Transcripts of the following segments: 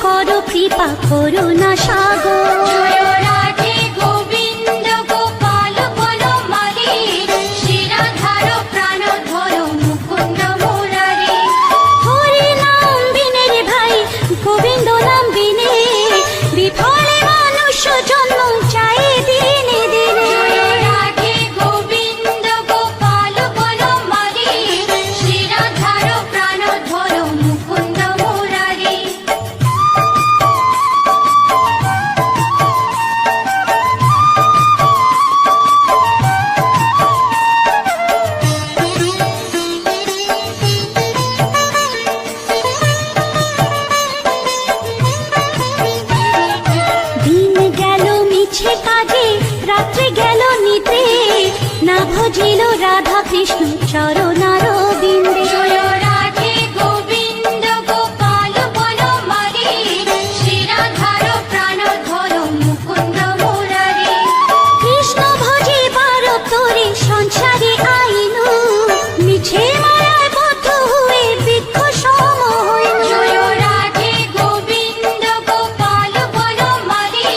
করো কৃপা করুণা সাগর। জয় রাধে গোবিন্দ গোপাল বনমালী, শিরাধার প্রাণধর মুকুন্দ মুরারি। হরি নাম বিনে রে ভাই, গোবিন্দ নাম বিনে, বিফলে মানুষ জন্ম চাই দিনে দিনে। জয় রাধে গোবিন্দ গোপাল বনমালী, শিরাধার প্রাণধর মুকুন্দ মুরারি। দিন গেল মিছে কাজে, রাত্রি গেল নিদ্রে, না ভজিল রাধা কৃষ্ণ চরণার বিন্দে। জয় রাধে গোবিন্দ গোপাল বনমালী, শিরাধার প্রাণধর মুকুন্দ মুরারি। কৃষ্ণ ভজিবার তোরে সংসারে আইনু, মিছে মায়ায় বদ্ধ হয়ে বৃক্ষ সম হইনু। জয় রাধে গোবিন্দ গোপাল বনমালী,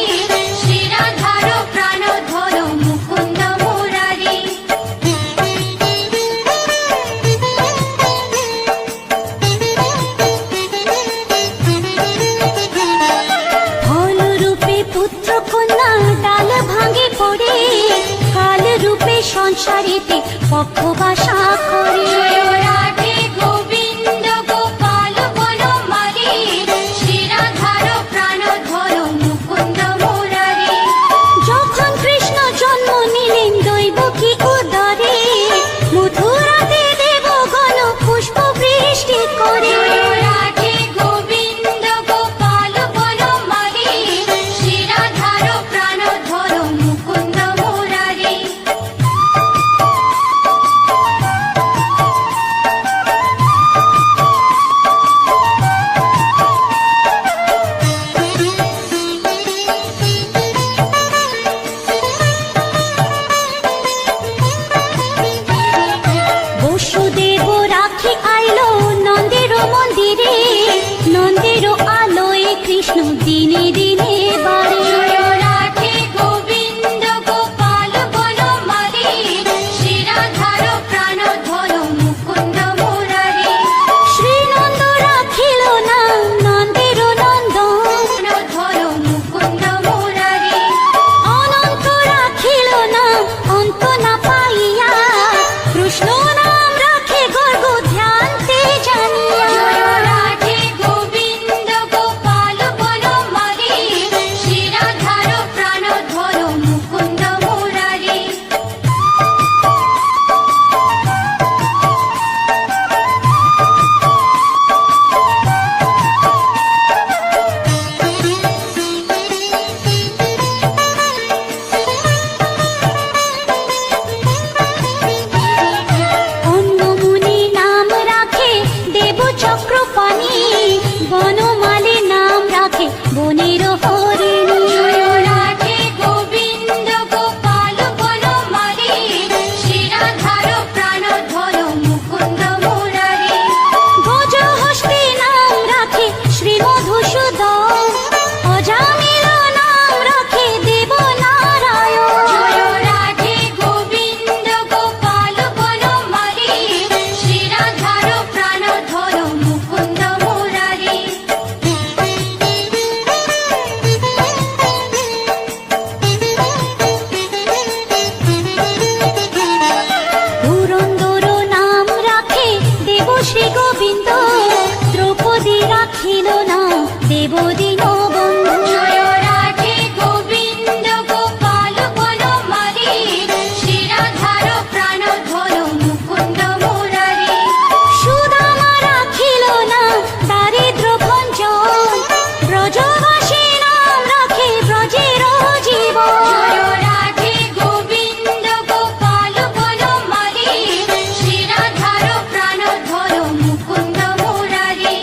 শিরাধার প্রাণধর মুকুন্দ মুরারি। ফল রূপে পুত্র কন্যা ডাল ভাঙে পড়ে, কাল রূপে সংসারেতে পক্ষ বাসা করে। জয় রাধে গোবিন্দ গোপাল বনমালী, শিরাধার প্রাণধর মুকুন্দ মুরারি। যখন কৃষ্ণ জন্ম নিলেন দৈবকী উদরে, মথুরাতে দেবগণ পুষ্প বৃষ্টি করে। জয় রাধে গোবিন্দ গোপাল বনমালী, শিরাধার প্রাণধর মুকুন্দ মুরারি। বসুদেব রাখি আইলো নন্দের মন্দিরে, নন্দের আলোয় কৃষ্ণ দিনে দিনে বাড়ে। জয় রাধে গোবিন্দ গোপাল বনমালী, শিরাধার প্রাণধর মুকুন্দ মুরারি। শ্রীনন্দ রাখিল না নন্দের নন্দন, প্রাণধর মুকুন্দ মুরারি। অনন্ত রাখিল না অন্ত না পাইয়া, কৃষ্ণ নাম রাখে গর্গ ধ্যানতে জানিয়া। জয় রাধে গোবিন্দ গোপাল বনমালী, শিরাধার প্রাণধর মুকুন্দ মুরারি। অন্নমুনি নাম রাখে দেব চক্রপাণি, বনমালী নাম রাখে বনের হরিণী। জয় রাধে গোবিন্দ গোপাল বনমালী, শিরাধার প্রাণধর মুকুন্দ মুরারি। গজহস্তি নাম রাখে শ্রী মধুসূদন, অজামিল নাম রাখে দেব নারায়ণ। জয় রাধে গোবিন্দ গোপাল বনমালী, শিরাধার প্রাণধর মুকুন্দ মুরারি। পুরন্দর নাম রাখে দেব শ্রী গোবিন্দ, দ্রৌপদী রাখিল না দেব দীনবন্ধু। জয় রাধে গোবিন্দ গোপাল বনমালী, শিরাধার প্রাণধর মুকুন্দ মুরারি। সুদামা রাখিল না দারিদ্র ভঞ্জন, ব্রজবাসী নাম রাখে ব্রজের জীবন। জয় রাধে গোবিন্দ গোপাল বনমালী, শিরাধার প্রাণধর মুকুন্দ মুরারি।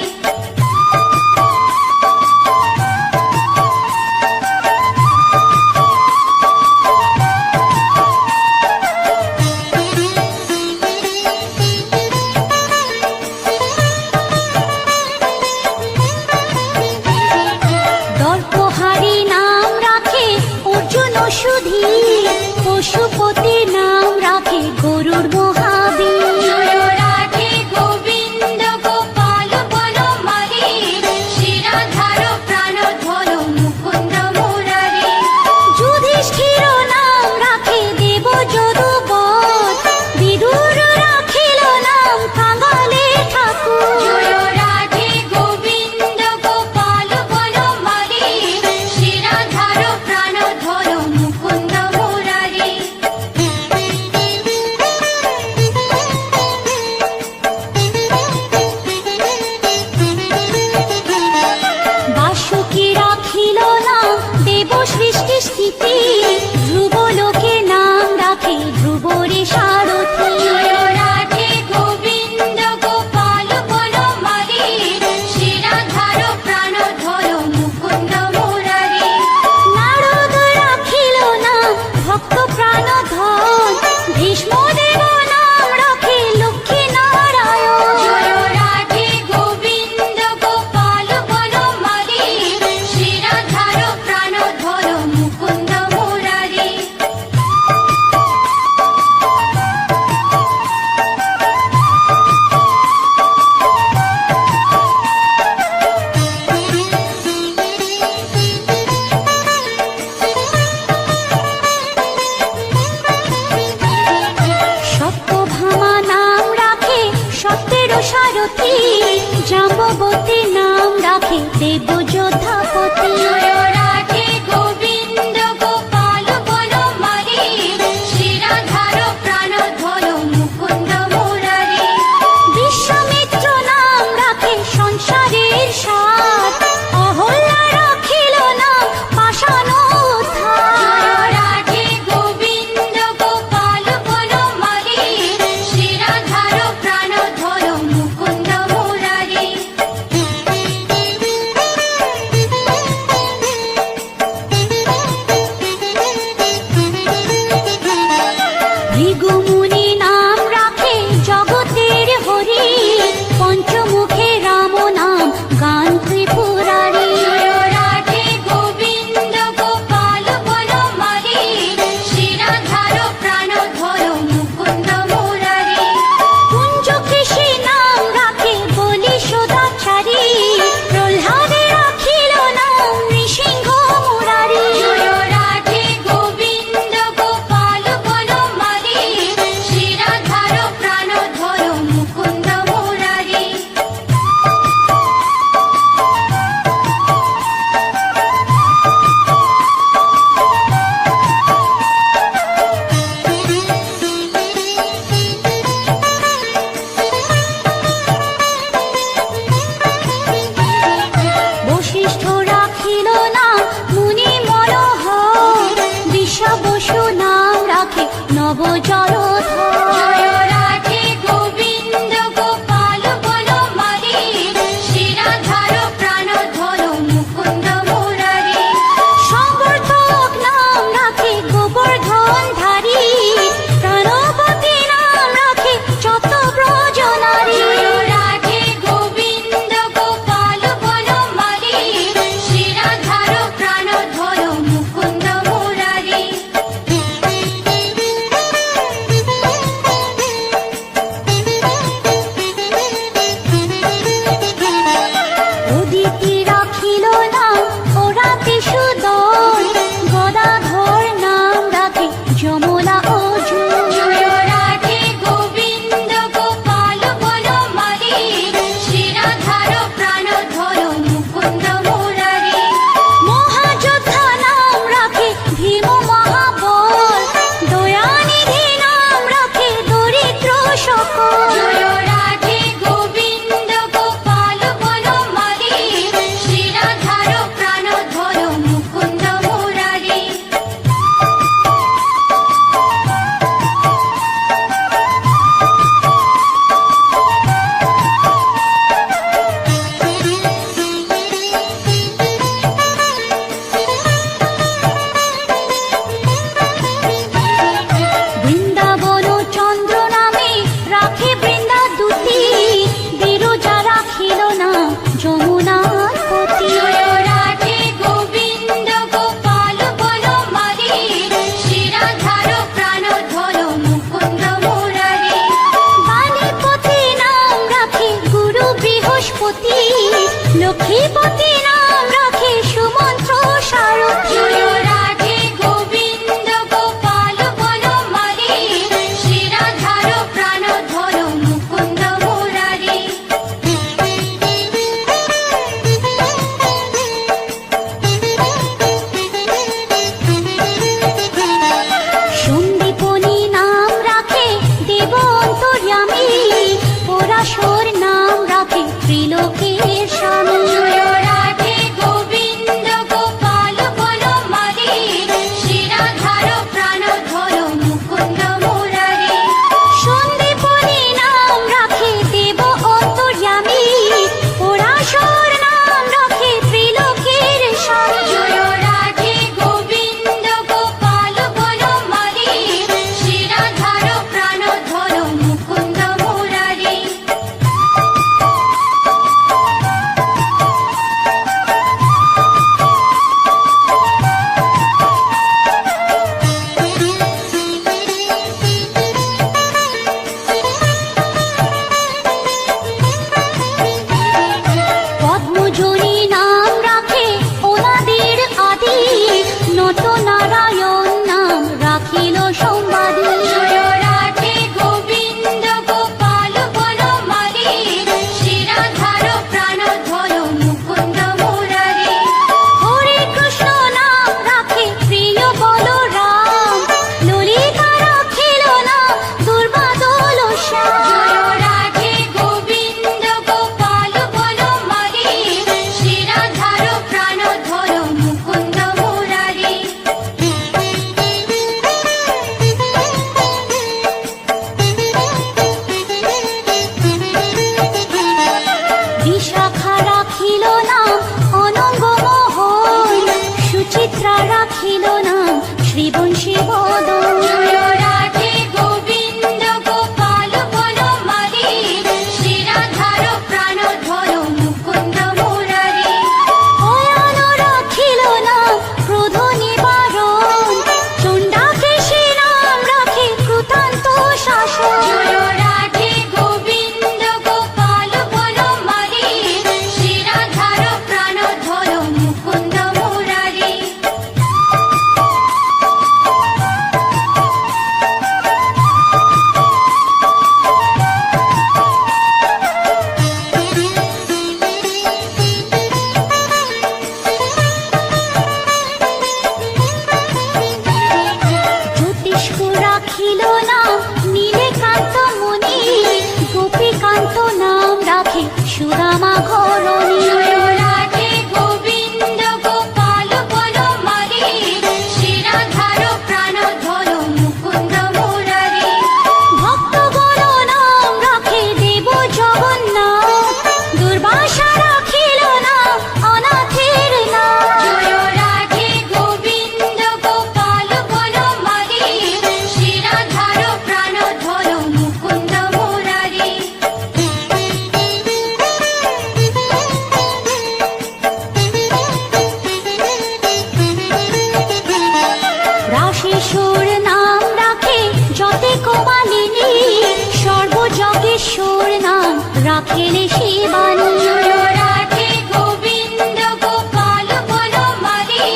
জাম্ববতী নাম রাখে দেব যোধাপতি। জয় রাধে গোবিন্দ গোপাল বনমালী, শ্রীরাধার প্রাণধন মুকুন্দ মুরারি। বিশ্বামিত্র নাম রাখে সংসারের সার, অহল্যা রাখিল নাম পাষাণ উদ্ধার। জয় রাধে গোবিন্দ গোপাল বনমালী, শ্রীরাধার প্রাণধন মুকুন্দ মুরারি। কিশোর নাম রাখেলে শিবানী। জয় রাধে গোবিন্দ গোপাল বনমালী,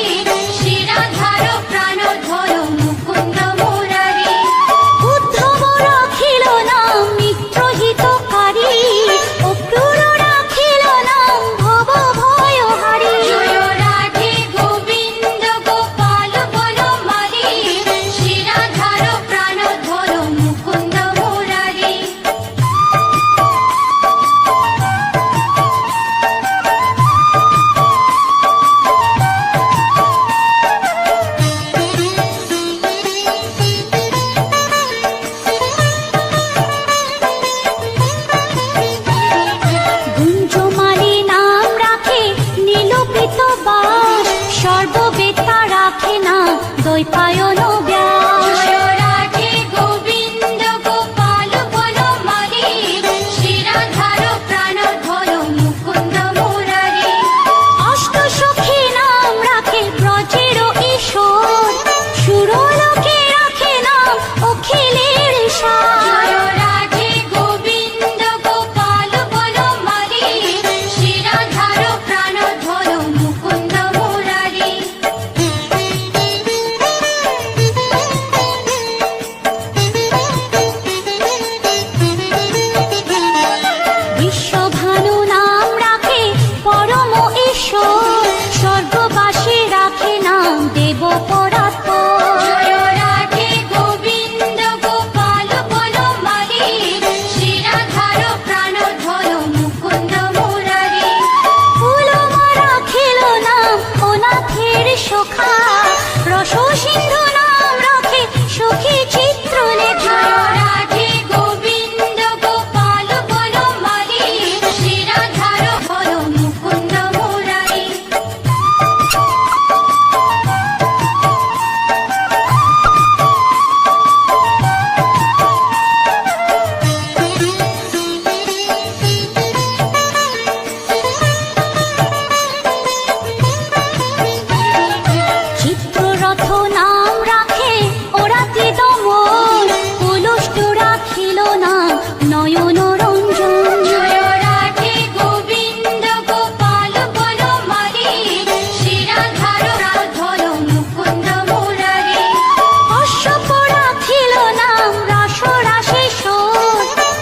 শ্রীরাধার প্রাণধর মুকুন্দ মুরারি। উদ্ধব রাখিল নাম মিত্রহিতকারী, অক্রূর রাখিল নাম ভব ভয়হারী। জয় রাধে গোবিন্দ গোপাল বনমালী, শ্রীরাধার প্রাণধর মুকুন্দ মুরারি। গুঞ্জমালী নাম রাখে নীলপিত বাস, সর্ববেত্তা রাখে না দ্বৈপায়ন ব্যাস। জয় রাধে গোবিন্দ গোপাল বনমালী, শ্রীরাধার প্রাণধর মুকুন্দ মুরারি। অষ্টসখী নাম রাখে ব্রজের ঈশ্বর, সুরলোকে রাখে নাম অখিলের সার। জয় রাধে গোবিন্দ গোপাল বনমালী, শ্রীরাধার প্রাণধর মুকুন্দ মুরারি। বিশ্বভানু নাম রাখে পরম ঈশ্বর, স্বর্গবাসী রাখে নাম দেব পরাৎপর। জয় রাধে গোবিন্দ গোপাল বনমালী, শ্রীরাধার প্রাণধর মুকুন্দ মুরারি। ফুলমা রাখিল নাম অনাথের সখা, রস সিন্ধু নাম রাখে সখী চিত্রলেখা। জয় রাধে গোবিন্দ গোপাল বনমালী, শ্রীরাধার হর মুকুন্দ মুরারি। চিত্ররথ নাম রাখে ওরাতি দমন, পুলষ্ট রাখিল নাম নয়ন রঞ্জন। জয় রাধে গোবিন্দ গোপাল বনমালী, শ্রীরাধার প্রাণধর মুকুন্দ মুরারি। অশ্বপ রাখিল নাম রাস রাশেশ্বর,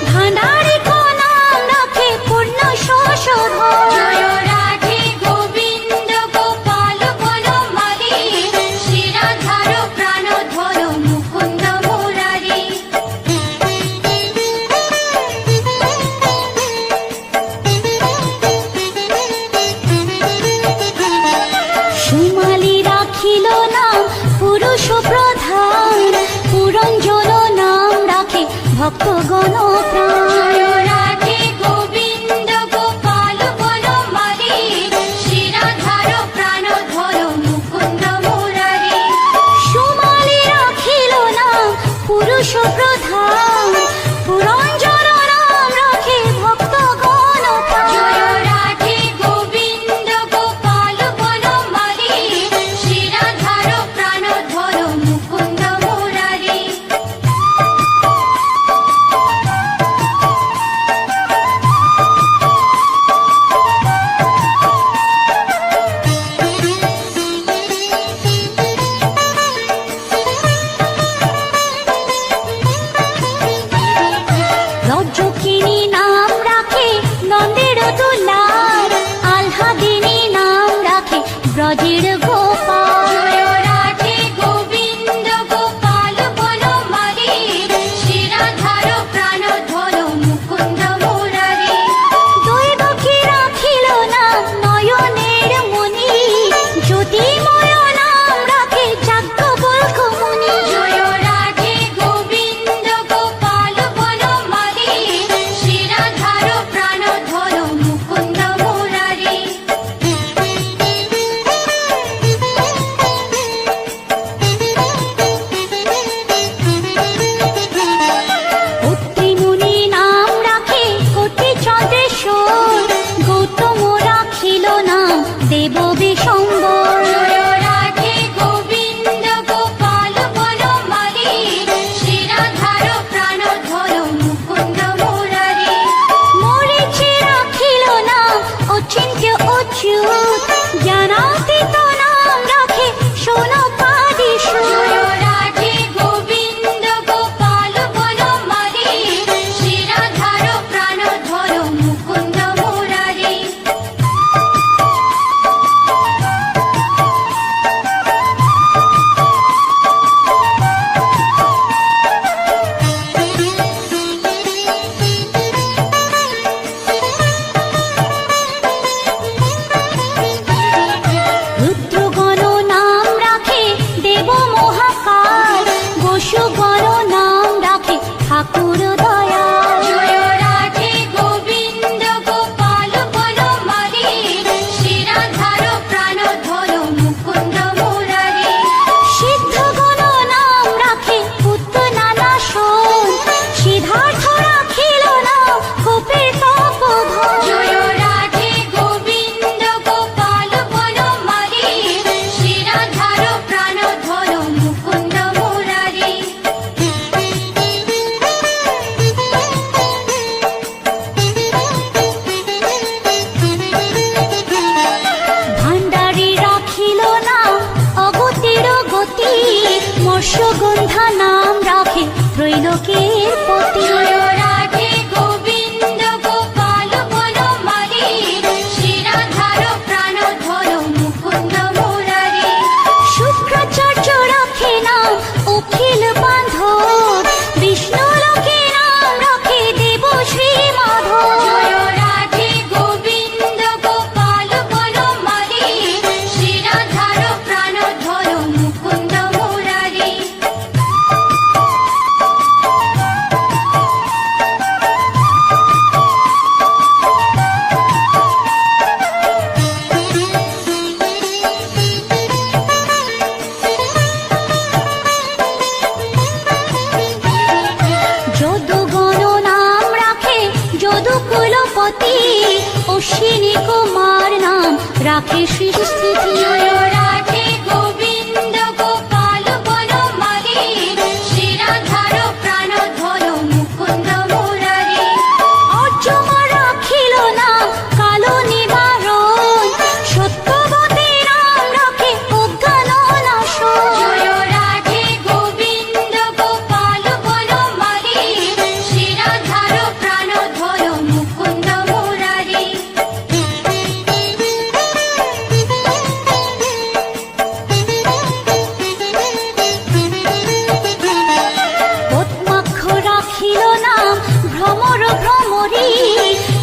ভাণ্ডারিক নাম রাখে পূর্ণ শোষধর। জয় রাধে গোবিন্দ গোপাল বনমালী, শ্রীরাধার প্রাণধর মুকুন্দ মুরারি। সুমালি রাখিল নাম পুরুষ প্রধান, পুরঞ্জন নাম রাখে ভক্তগণ প্রাণ। জয় রাধে গোবিন্দ গোপাল বনমালী, শ্রীরাধার প্রাণধর মুকুন্দ মুরারি। সুমালি রাখিল নাম পুরুষ প্রধান, পুরঞ্জন নাম রাখে ভক্তগণ প্রাণ। জয় রাধে গোবিন্দ গোপাল বনমালী, শ্রীরাধার প্রাণধর মুকুন্দ মুরারি। অশ্বিনী কুমার নাম রাখে সৃষ্টি জয় রাধে গোবিন্দ গোপাল বনমালী শিরাধার প্রাণধর মুকুন্দ মুরারি অর্জমা রাখিল নাম কালো নিবারণ সত্যবতী নাম রাখে অজ্ঞান নাশন জয় রাধে গোবিন্দ গোপাল বনমালী শিরাধার প্রাণধর মুকুন্দ মুরারি পদ্মাক্ষ রাখিল নাম ভ্রমর ভ্রমরী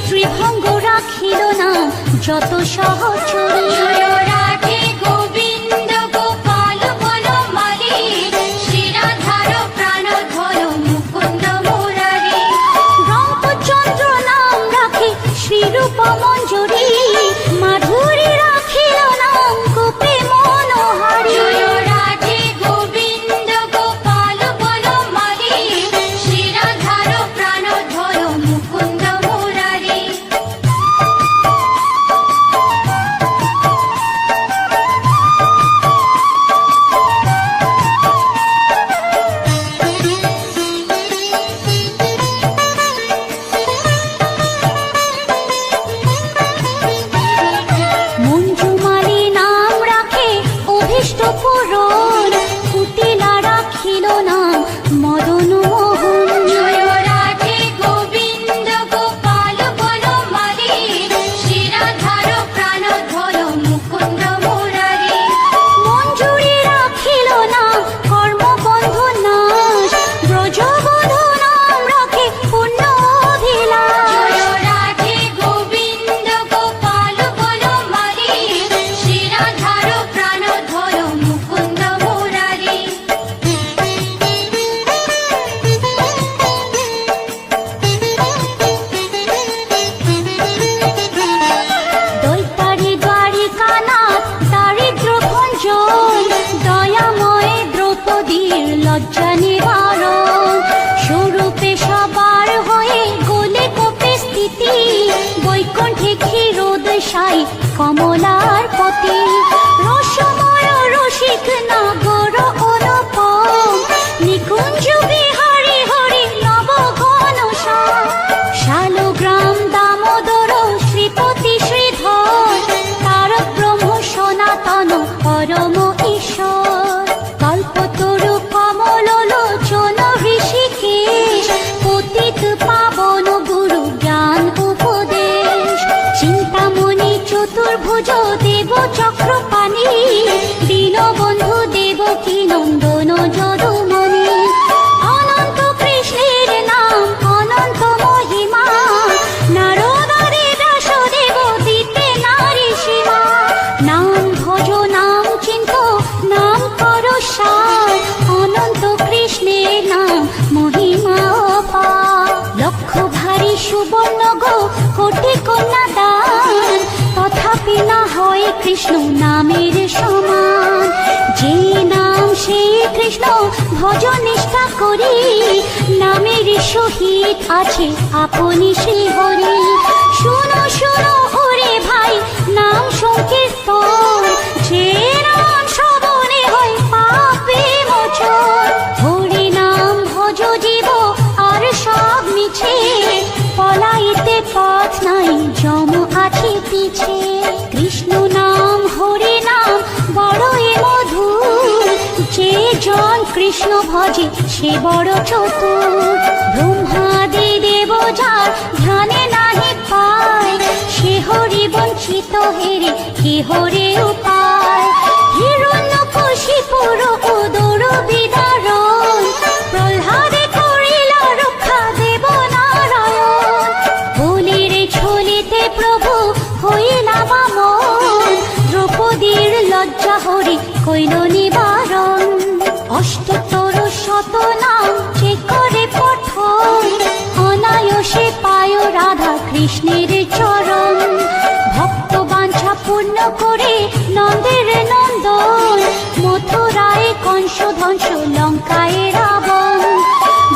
ত্রিভঙ্গ রাখিল নাম যত সহচরী জয় রাধে গোবিন্দ গোপাল বনমালী শিরাধার প্রাণধর মুকুন্দ মুরারি রামচন্দ্র নাম রাখে শ্রীরূপ মঞ্জুরি মাধুরী রাখিল নাম গোপী মনোহারী জয় রাধে গোবিন্দ গোপাল বনমালী শিরাধার প্রাণধর মুকুন্দ মুরারি মঞ্জুমালী নাম রাখে অভীষ্ট পূরণ কুটিলা রাখিল নাম মদন মোহন জয় রাধে গোবিন্দ গোপাল বনমালী শিরাধার প্রাণধর মুকুন্দ মুরারি মঞ্জুরি রাখিল নাম কর্মবন্ধু নাশ ব্রজবধূ নাম রাখে পুণ্য অভিলাষ জয় রাধে গোবিন্দ গোপাল বনমালী শিরাধার প্রাণধর মুকুন্দ মুরারি দৈতারি দ্বারিকানাথ দারিদ্র ভঞ্জন দয়াময় দ্রৌপদীর লজ্জা নিবারণ স্বরূপে সবার হয়ে গোলে কোপে স্থিতি বৈকুণ্ঠে ক্ষীরোদশায়ী কমলার পতি রসময় রসিক নাগর অনুপম নিকুঞ্জ বিহারী হরি নব ঘন শালগ্রাম দামোদর শ্রীপতি শ্রীধর তারক ব্রহ্ম সনাতন পরম ঈশ্বর কল্পতরু কমল লোচন ঋষিকেশ পতিত পাবন গুরু জ্ঞান উপদেশ চিন্তামণি চতুর্ভুজ দেব চক্রপাণি দীনবন্ধু দেবকী নন্দন যদুমণি অনন্ত কৃষ্ণের নাম অনন্ত মহিমা নারদাদি ব্যাসদেব দিতে নারী সীমা নাম ভজ নাম চিন্ত নাম কর সার অনন্ত কৃষ্ণের নাম মহিমা অপার লক্ষ ভারী সুবর্ণ গো কোটি কন্যা দান তথাপি না হয় কৃষ্ণ নামের সমান যে নাম সেই কৃষ্ণ ভজ নিষ্ঠা করি নামের সহিত আছে আপনি শ্রী হরি শুনো শুনো ওরে ভাই নাম সংকীর্তন যে নাম শ্রবণে হয় পাপে মোচন হরি নাম ভজ জীব আর সব মিছে পলাইতে পথ নাই যম আছে পিছে কৃষ্ণ নাম হরি নাম বড়ই মধুর যে জন কৃষ্ণ ভজে সে বড় চতুর ব্রহ্মাদি দেব যার ধ্যানে নাহি পায় সে হরি বঞ্চিত হেরে কে হরে উপায় হিরণ্যকশিপুর উদর বিদারণ প্রহ্লাদে করিল রক্ষা দেব নারায়ণ বলির ছলিতে প্রভু হইলা বামন দ্রৌপদীর লজ্জা হরি কইল নিবারণ অষ্টতর শত নাম যে করে পঠন অনায়াসে পায় রাধা কৃষ্ণের চরণ ভক্ত বাঞ্ছা পূর্ণ করে নন্দের নন্দন মথুরায় কংস ধ্বংস লঙ্কায় রাবণ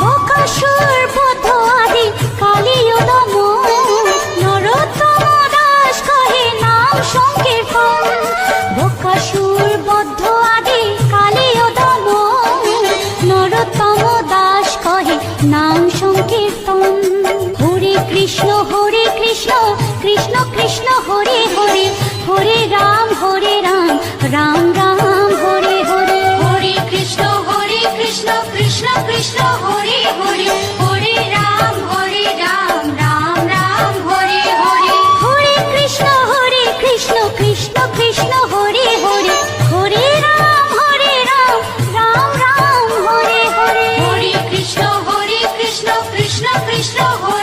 বকাসুর বধ আদি কালীয় দমন নরোত্তম কৃষ্ণ হরে